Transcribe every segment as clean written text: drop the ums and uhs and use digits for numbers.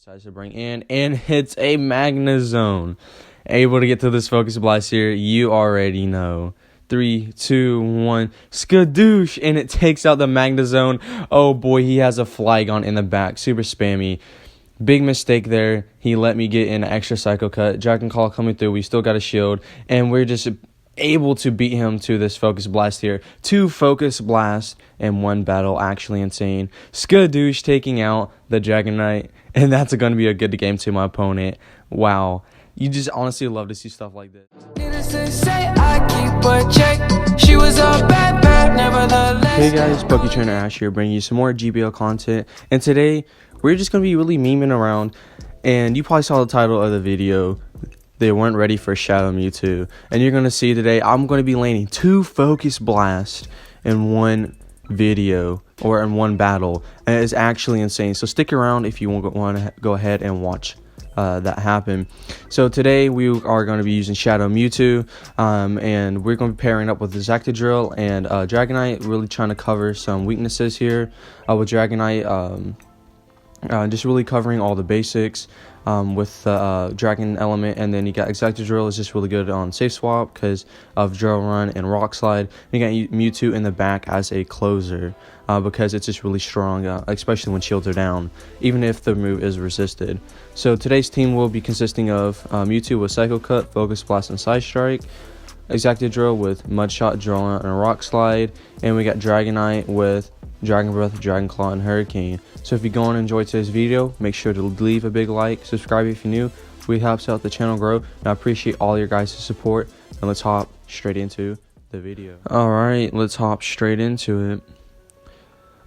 Decides to bring in and hits a Magnezone. Able to get to this Focus Blast here. You already know. 3, 2, 1, skadoosh, and it takes out the Magnezone. Oh boy, he has a Flygon in the back. Super spammy. Big mistake there. He let me get an extra Psycho Cut. Dragon Claw coming through. We still got a shield, and we're just able to beat him to this Focus Blast here. 2 Focus Blasts in 1 battle. Actually insane. Skadoosh taking out the Dragonite, and that's going to be a good game to my opponent. Wow. You just honestly love to see stuff like this. Hey guys, Poketrainer Ash here, bringing you some more GBL content, and today we're just going to be really memeing around, and you probably saw the title of the video. They weren't ready for Shadow Mewtoo, and you're going to see today I'm going to be landing 2 Focus Blasts in 1 video, or in 1 battle, and it's actually insane. So stick around if you want to go ahead and watch that happen. So today we are going to be using Shadow Mewtoo, and we're going to be pairing up with the Excadrill and Dragonite, really trying to cover some weaknesses here with Dragonite, just really covering all the basics with the Dragon element. And then you got Excadrill is just really good on safe swap because of Drill Run and Rock Slide. You got Mewtwo in the back as a closer because it's just really strong, especially when shields are down, even if the move is resisted. So today's team will be consisting of Mewtwo with Psycho Cut, Focus Blast, and Side Strike, Excadrill with Mud Shot, Drill Run, and Rock Slide, and we got Dragonite with Dragon Breath, Dragon Claw, and Hurricane. So if you go and enjoy today's video, make sure to leave a big like, subscribe if you're new. It helps out the channel grow, and I appreciate all your guys' support. And let's hop straight into the video. Alright, let's hop straight into it.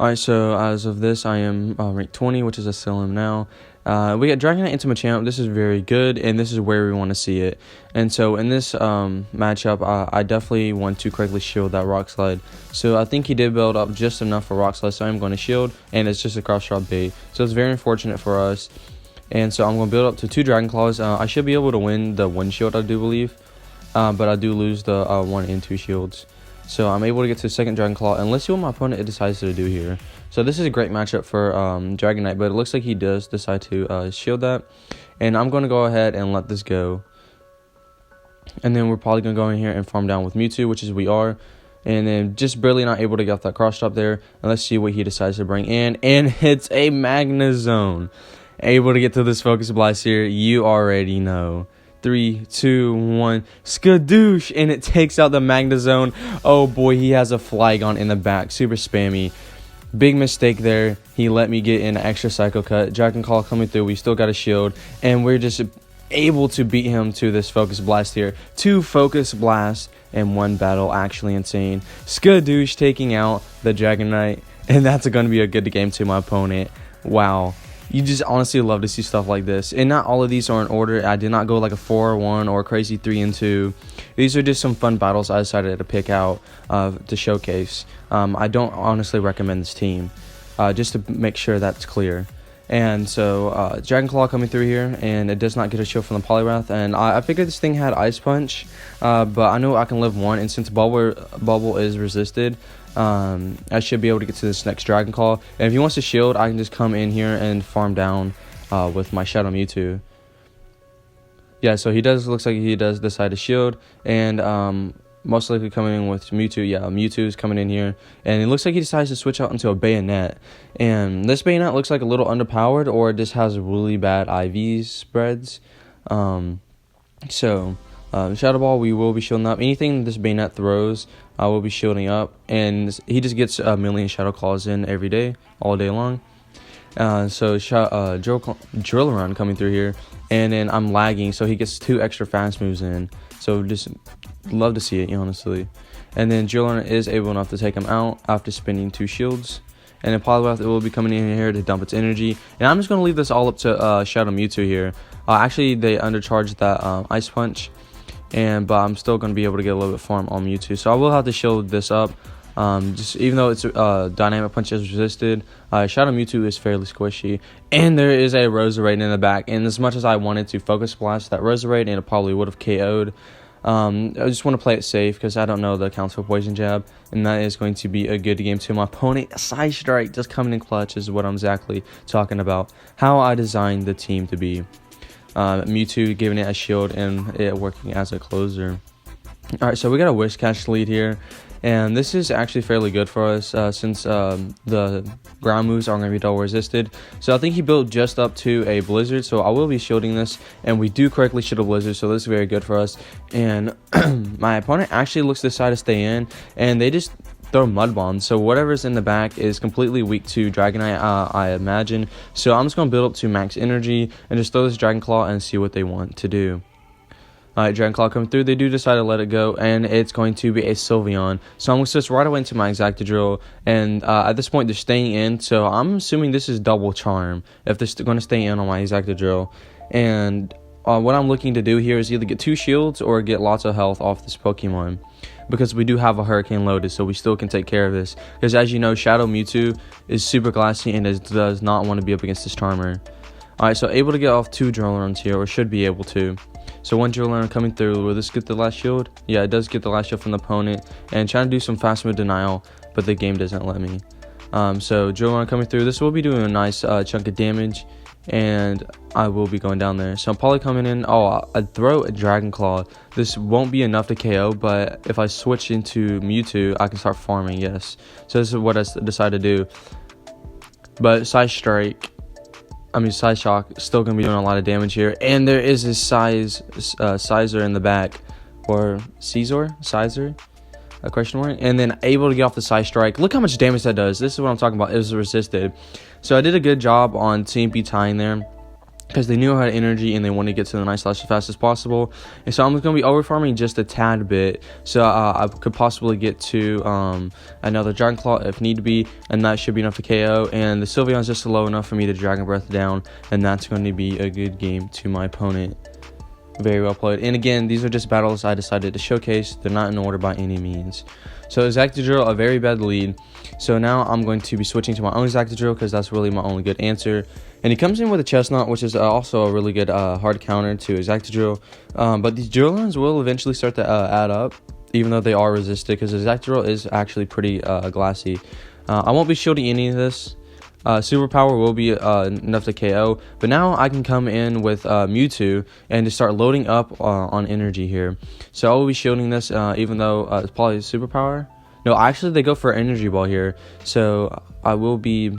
Alright, so as of this, I am rank 20, which is I still am now. We got Dragonite into Machamp. This is very good, and this is where we want to see it. And so in this matchup, I definitely want to correctly shield that Rock Slide. So I think he did build up just enough for Rock Slide, so I'm going to shield, and it's just a cross drop bait. So it's very unfortunate for us. And so I'm going to build up to 2 Dragon Claws. I should be able to win the 1 shield, I do believe. But I do lose the 1 and 2 shields. So I'm able to get to the 2nd Dragon Claw, and let's see what my opponent decides to do here. So this is a great matchup for Dragonite, but it looks like he does decide to shield that. And I'm going to go ahead and let this go. And then we're probably going to go in here and farm down with Mewtwo, which is we are. And then just barely not able to get off that cross drop there. And let's see what he decides to bring in, and hits a Magnezone. Able to get to this Focus Blast here. You already know. 3, 2, 1, skadoosh, and it takes out the Magnezone. Oh boy, he has a Flygon in the back. Super spammy. Big mistake there. He let me get an extra Psycho Cut. Dragon Claw coming through. We still got a shield, and we're just able to beat him to this Focus Blast here. 2 Focus Blasts in 1 battle. Actually insane. Skadoosh taking out the Dragonite, and that's going to be a good game to my opponent. Wow. You just honestly love to see stuff like this. And not all of these are in order. I did not go like a 4-1 or a crazy 3-2. These are just some fun battles I decided to pick out to showcase. I don't honestly recommend this team, just to make sure that's clear. And so Dragon Claw coming through here, and it does not get a shield from the Poliwrath. And I figured this thing had Ice Punch, but I know I can live 1. And since Bubble is resisted, I should be able to get to this next Dragon Claw. And if he wants to shield, I can just come in here and farm down with my Shadow Mewtwo. Yeah, so looks like he does decide to shield, and most likely coming in with Mewtwo. Yeah, Mewtwo is coming in here, and it looks like he decides to switch out into a Bayonet. And this Bayonet looks like a little underpowered, or it just has really bad IV spreads. Shadow Ball, we will be shielding up. Anything this Bayonet throws, I will be shielding up. And he just gets a million Shadow Claws in every day, all day long. Drill Run coming through here. And then I'm lagging, so he gets 2 extra fast moves in. So just love to see it, honestly. And then Drill Run is able enough to take him out after spinning 2 shields. And then Poliwrath, it will be coming in here to dump its energy. And I'm just going to leave this all up to Shadow Mewtwo here. Actually, they undercharged that Ice Punch. But I'm still going to be able to get a little bit farm on Mewtwo. So I will have to shield this up. Just even though it's Dynamic Punch is resisted, Shadow Mewtwo is fairly squishy. And there is a Roserade in the back. And as much as I wanted to Focus Blast that Roserade, and it probably would have KO'd I just want to play it safe because I don't know the counts for Poison Jab, and that is going to be a good game to my opponent. Side Strike just coming in clutch is what I'm exactly talking about. How I designed the team to be. Mewtwo giving it a shield and it working as a closer. Alright, so we got a Wish Catch lead here, and this is actually fairly good for us since the ground moves are going to be double resisted. So I think he built just up to a Blizzard, so I will be shielding this, and we do correctly shield a Blizzard, so this is very good for us. And my opponent actually looks to decide to stay in, and they just throw Mud Bombs, so whatever's in the back is completely weak to Dragonite, I imagine. So I'm just going to build up to max energy and just throw this Dragon Claw and see what they want to do. Alright, Dragon Claw coming through. They do decide to let it go, and it's going to be a Sylveon. So I'm going to switch right away into my Excadrill, and at this point they're staying in, so I'm assuming this is double charm if they're going to stay in on my Excadrill. And what I'm looking to do here is either get 2 shields or get lots of health off this Pokemon, because we do have a Hurricane loaded, so we still can take care of this. Because as you know, Shadow Mewtwo is super glassy and does not want to be up against this Charmer. Alright, so able to get off 2 Drillruns here, or should be able to. So one Drillrun coming through. Will this get the last shield? Yeah, it does get the last shield from the opponent. And trying to do some fast move denial, but the game doesn't let me. So Drillrun coming through. This will be doing a nice chunk of damage, and I will be going down there. So I'm probably coming in. Oh, I throw a Dragon Claw. This won't be enough to KO, but if I switch into Mewtwo, I can start farming. Yes. So this is what I decided to do. But Side Shock still going to be doing a lot of damage here. And there is this Sizer in the back. Or Sizer? A question mark. And then able to get off the Side Strike. Look how much damage that does. This is what I'm talking about. It was resisted. So I did a good job on TMP tying there, because they knew I had energy and they wanted to get to the nice slash as fast as possible. And so I'm going to be over farming just a tad bit, so I could possibly get to another Dragon Claw if need be, and that should be enough to KO. And the Sylveon's just low enough for me to Dragon Breath down, and that's going to be a good game to my opponent. Very well played. And again, these are just battles I decided to showcase. They're not in order by any means. So Excadrill, a very bad lead. So now I'm going to be switching to my own Excadrill, because that's really my only good answer. And he comes in with a Chestnut, which is also a really good hard counter to Excadrill. But these Drillruns will eventually start to add up, even though they are resisted, because Excadrill is actually pretty glassy. I won't be shielding any of this. Superpower will be enough to KO, but now I can come in with Mewtwo and just start loading up on energy here. So I will be shielding this, even though it's probably Superpower. No, actually they go for Energy Ball here, so I will be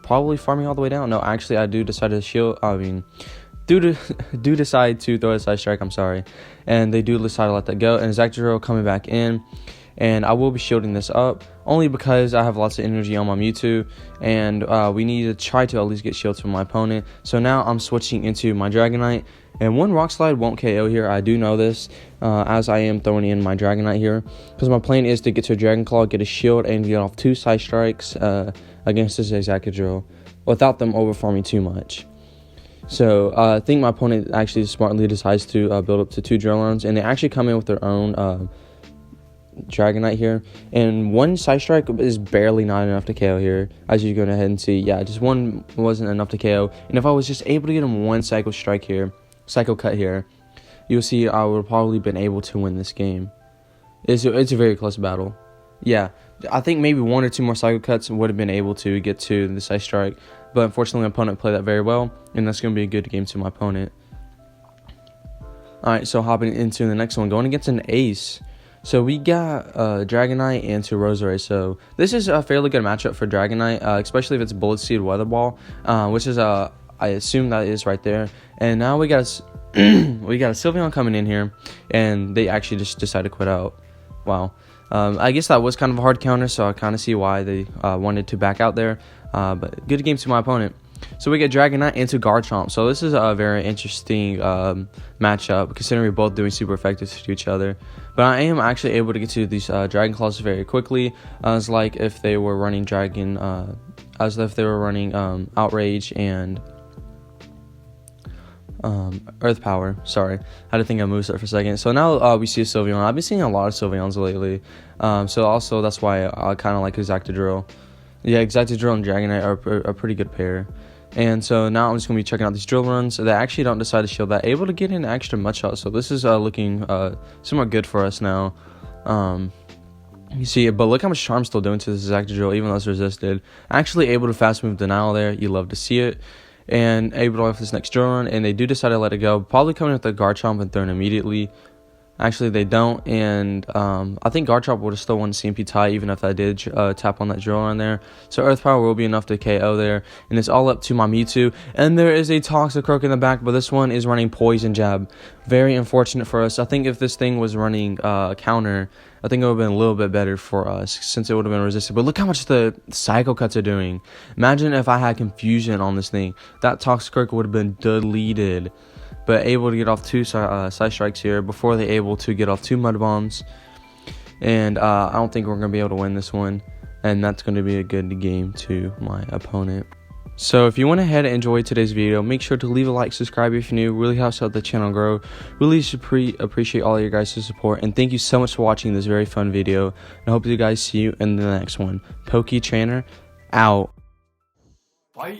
probably farming all the way down. No, actually I do decide to shield. Do decide to throw a Side Strike. I'm sorry, and they do decide to let that go. And Excadrill coming back in. And I will be shielding this up only because I have lots of energy on my Mewtwo, and we need to try to at least get shields from my opponent. So now I'm switching into my Dragonite, and one Rock Slide won't KO here. I do know this, as I am throwing in my Dragonite here, because my plan is to get to a Dragon Claw, get a shield, and get off 2 Side Strikes against this Excadrill without them over farming too much. So I think my opponent actually smartly decides to build up to 2 Drillruns, and they actually come in with their own Dragonite here, and 1 Side Strike is barely not enough to KO here, as you go ahead and see. Yeah, just 1 wasn't enough to KO, and if I was just able to get him 1 Psycho Cut here, you'll see I would have probably been able to win this game. It's a very close battle. Yeah, I think maybe 1 or 2 more Psycho Cuts would have been able to get to the Side Strike, but unfortunately my opponent played that very well, and that's going to be a good game to my opponent. Alright, so hopping into the next one, going against an Ace. So we got Dragonite into Roserade. So this is a fairly good matchup for Dragonite, especially if it's Bullet Seed Weather Ball, which is I assume that is right there. And now we got a Sylveon coming in here, and they actually just decided to quit out. Wow. I guess that was kind of a hard counter, so I kind of see why they wanted to back out there. But good game to my opponent. So we get Dragonite into Garchomp. So this is a very interesting matchup, considering we're both doing super effective to each other. But I am actually able to get to these Dragon Claws very quickly, as like if they were running Outrage and Earth Power. Sorry, I had to think of moveset for a second. So now we see a Sylveon. I've been seeing a lot of Sylveons lately. So also that's why I kind of like Excadrill. Yeah, Excadrill and Dragonite are a pretty good pair. And so now I'm just going to be checking out these drill runs. They actually don't decide to shield that. Able to get in extra mud shot. So this is looking somewhat good for us now. You see it, but look how much Charm's still doing to this Excadrill, even though it's resisted. Actually able to fast move denial there. You love to see it. And able to off this next drill run. And they do decide to let it go. Probably coming with the Garchomp and throwing immediately. Actually, they don't, and I think Garchomp would have still won CMP tie even if I did tap on that drill run there. So Earth Power will be enough to KO there, and it's all up to my Mewtwo. And there is a Toxicroak in the back, but this one is running Poison Jab. Very unfortunate for us. I think if this thing was running counter, I think it would have been a little bit better for us since it would have been resisted. But look how much the Psycho Cuts are doing. Imagine if I had Confusion on this thing. That Toxicroak would have been deleted. But able to get off 2 side strikes here before they able to get off 2 mud bombs. And I don't think we're going to be able to win this one. And that's going to be a good game to my opponent. So if you went ahead and enjoyed today's video, make sure to leave a like, subscribe if you're new. Really helps out the channel grow. Really appreciate all of your guys' support. And thank you so much for watching this very fun video. And I hope you guys see you in the next one. Poke Trainer out. Bye.